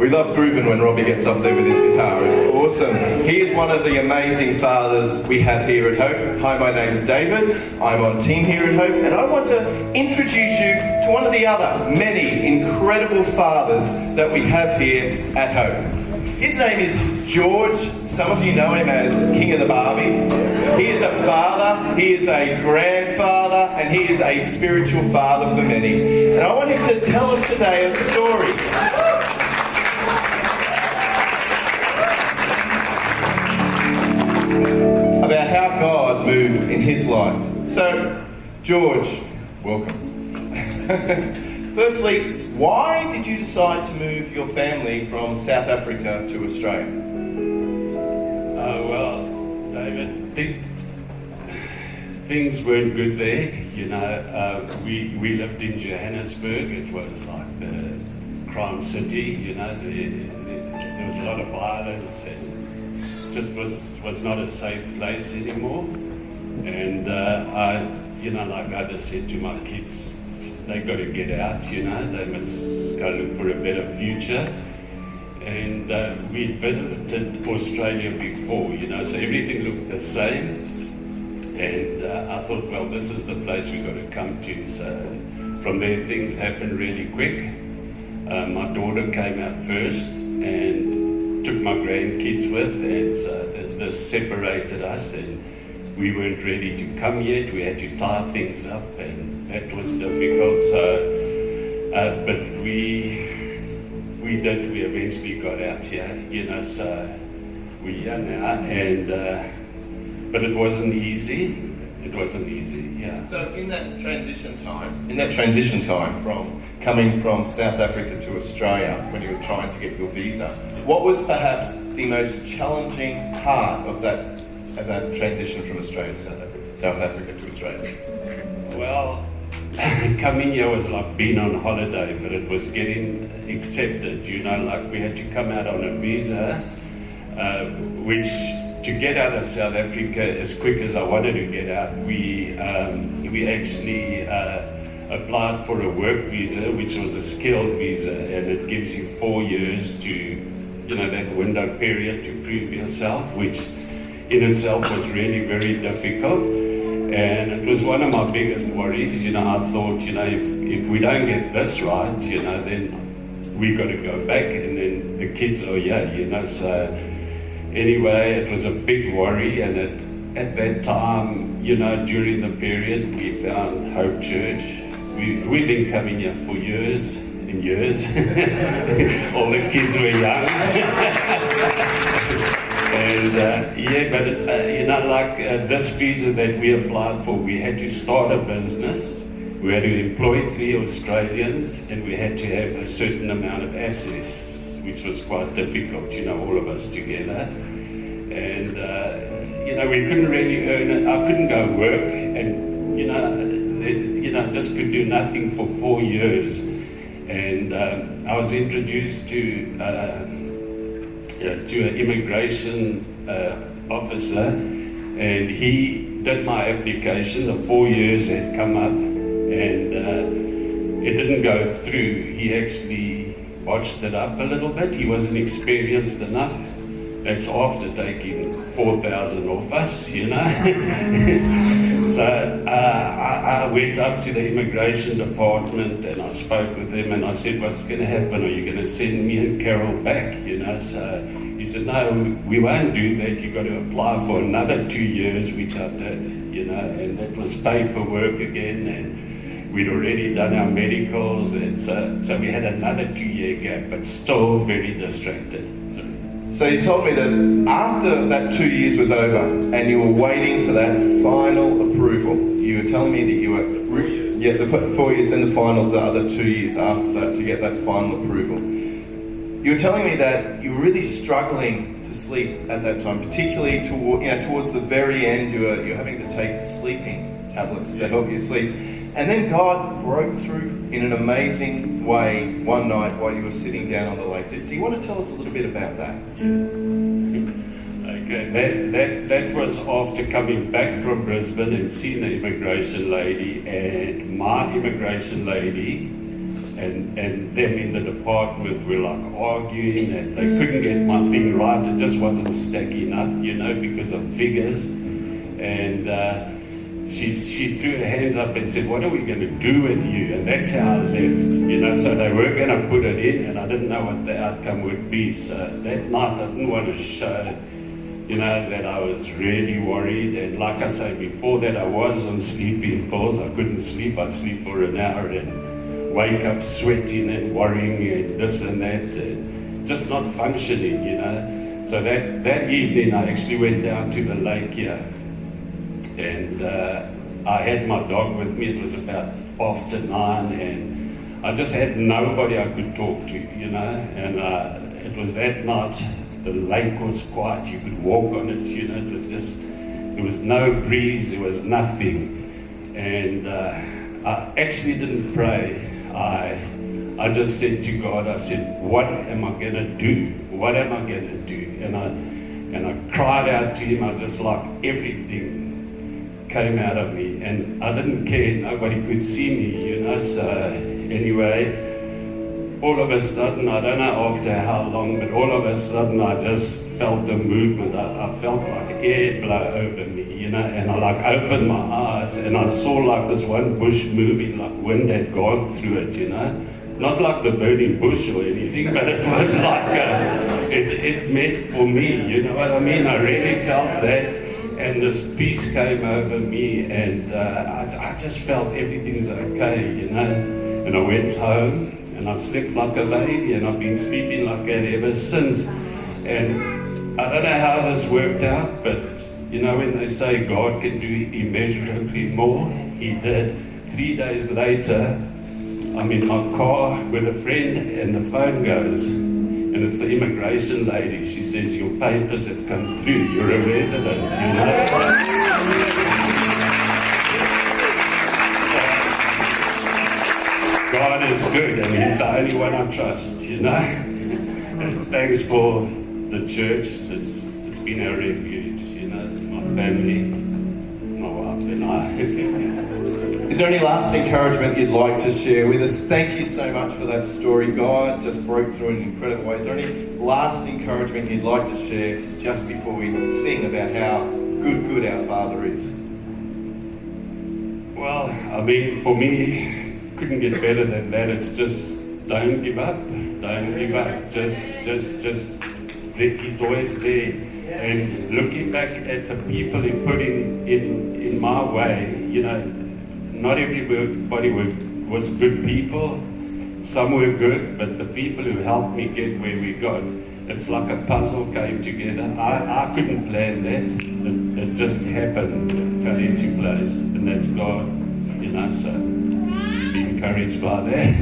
We love grooving when Robbie gets up there with his guitar. It's awesome. He is one of the amazing fathers we have here at Hope. Hi, my name's David. I'm on team here at Hope, and I want to introduce you to one of the other many incredible fathers that we have here at Hope. His name is George. Some of you know him as King of the Barbie. He is a father, he is a grandfather, and he is a spiritual father for many. And I want him to tell us today a story. About how God moved in his life. So, George, welcome. Firstly, why did you decide to move your family from South Africa to Australia? Well, David, things weren't good there. You know, we lived in Johannesburg. It was like the crime city. You know, there was a lot of violence, and just was not a safe place anymore. And I just said to my kids, they got to get out, you know, they must go look for a better future. And we'd visited Australia before, you know, so everything looked the same. And I thought, well, this is the place we've got to come to. So from there, things happened really quick. My daughter came out first and took my grandkids with, and so this separated us, and we weren't ready to come yet. We had to tie things up, and that was difficult. So, but we eventually got out here, you know. So we are now, and but it wasn't easy. It wasn't easy, yeah. So in that transition time from coming from South Africa to Australia, when you were trying to get your visa, what was perhaps the most challenging part of that transition from Australia to South Africa to Australia? Well, coming here was like being on holiday, but it was getting accepted, you know, like we had to come out on a visa, which to get out of South Africa as quick as I wanted to get out, we actually applied for a work visa, which was a skilled visa, and it gives you 4 years to, you know, that window period to prove yourself, which in itself was really very difficult. And it was one of my biggest worries, you know. I thought, you know, if we don't get this right, you know, then we got to go back, and then the kids are here, you know. So anyway, it was a big worry, and at that time, you know, during the period, we found Hope Church. We've been coming here for years and years. All the kids were young. And you know, like this visa that we applied for, we had to start a business, we had to employ 3 Australians, and we had to have a certain amount of assets, which was quite difficult, you know, all of us together. And, you know, we couldn't really earn it. I couldn't go work, and, you know, just could do nothing for 4 years. And I was introduced to an immigration officer, and he did my application. The 4 years had come up, and it didn't go through. He actually botched it up a little bit. He wasn't experienced enough. That's after taking 4,000 off us, you know. So I went up to the immigration department, and I spoke with them, and I said, what's going to happen? Are you going to send me and Carol back, you know? So he said, no, we won't do that. You've got to apply for another 2 years, which I did, you know, and that was paperwork again, and we'd already done our medicals, and so we had another 2-year gap, but still very distracted. So you told me that after that 2 years was over and you were waiting for that final approval, you were telling me that you were... 4 years. Yeah, the 4 years, then the other 2 years after that to get that final approval. You were telling me that you were really struggling to sleep at that time, particularly towards the very end. You're having to take sleeping tablets to help you sleep. And then God broke through in an amazing way one night while you were sitting down on the lake. Do you want to tell us a little bit about that? Okay, that was after coming back from Brisbane and seeing the immigration lady, and my immigration lady and them in the department were like arguing and they couldn't get my thing right. It just wasn't stacking up, you know, because of figures. And she threw her hands up and said, "What are we going to do with you?" And that's how I left, you know. So they were going to put it in, and I didn't know what the outcome would be. So that night I didn't want to show, you know, that I was really worried. And like I say, before that I was on sleeping pills. I couldn't sleep. I'd sleep for an hour and wake up sweating and worrying and this and that, and just not functioning, you know. So that evening I actually went down to the lake here, and I had my dog with me. It was about 9:30, and I just had nobody I could talk to, you know. And it was that night. The lake was quiet. You could walk on it, you know. It was just, there was no breeze. There was nothing. And I actually didn't pray. I just said to God, I said, "What am I going to do? What am I going to do?" And I cried out to Him. I just like everything came out of me, and I didn't care. Nobody could see me, you know. So anyway, all of a sudden, I don't know after how long, but all of a sudden I just felt a movement. I felt like air blow over me, you know, and I like opened my eyes and I saw like this one bush moving, like wind had gone through it, you know. Not like the burning bush or anything, but it was like, it meant for me, you know what I mean? I really felt that. And this peace came over me, and I just felt everything's okay, you know. And I went home, and I slept like a baby, and I've been sleeping like that ever since. And I don't know how this worked out, but you know, when they say God can do immeasurably more, He did. 3 days later, I'm in my car with a friend, and the phone goes. And it's the immigration lady. She says, "Your papers have come through. You're a resident, you know." God is good, and He's the only one I trust, you know. And thanks for the church. It's been a refuge, you know. My family, my wife and I. Is there any last encouragement you'd like to share with us? Thank you so much for that story. God just broke through in an incredible way. Is there any last encouragement you'd like to share just before we sing about how good our Father is? Well, I mean, for me, couldn't get better than that. It's just, don't give up. Don't give up. Just, He's always there. And looking back at the people He put in my way, you know, not everybody was good people. Some were good, but the people who helped me get where we got, it's like a puzzle came together. I couldn't plan that. It just happened. It fell into place. And that's God, you know, so be encouraged by that.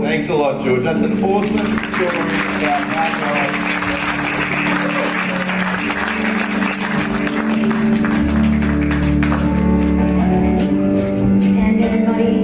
Thanks a lot, George. That's an awesome story about how God... Stand, everybody.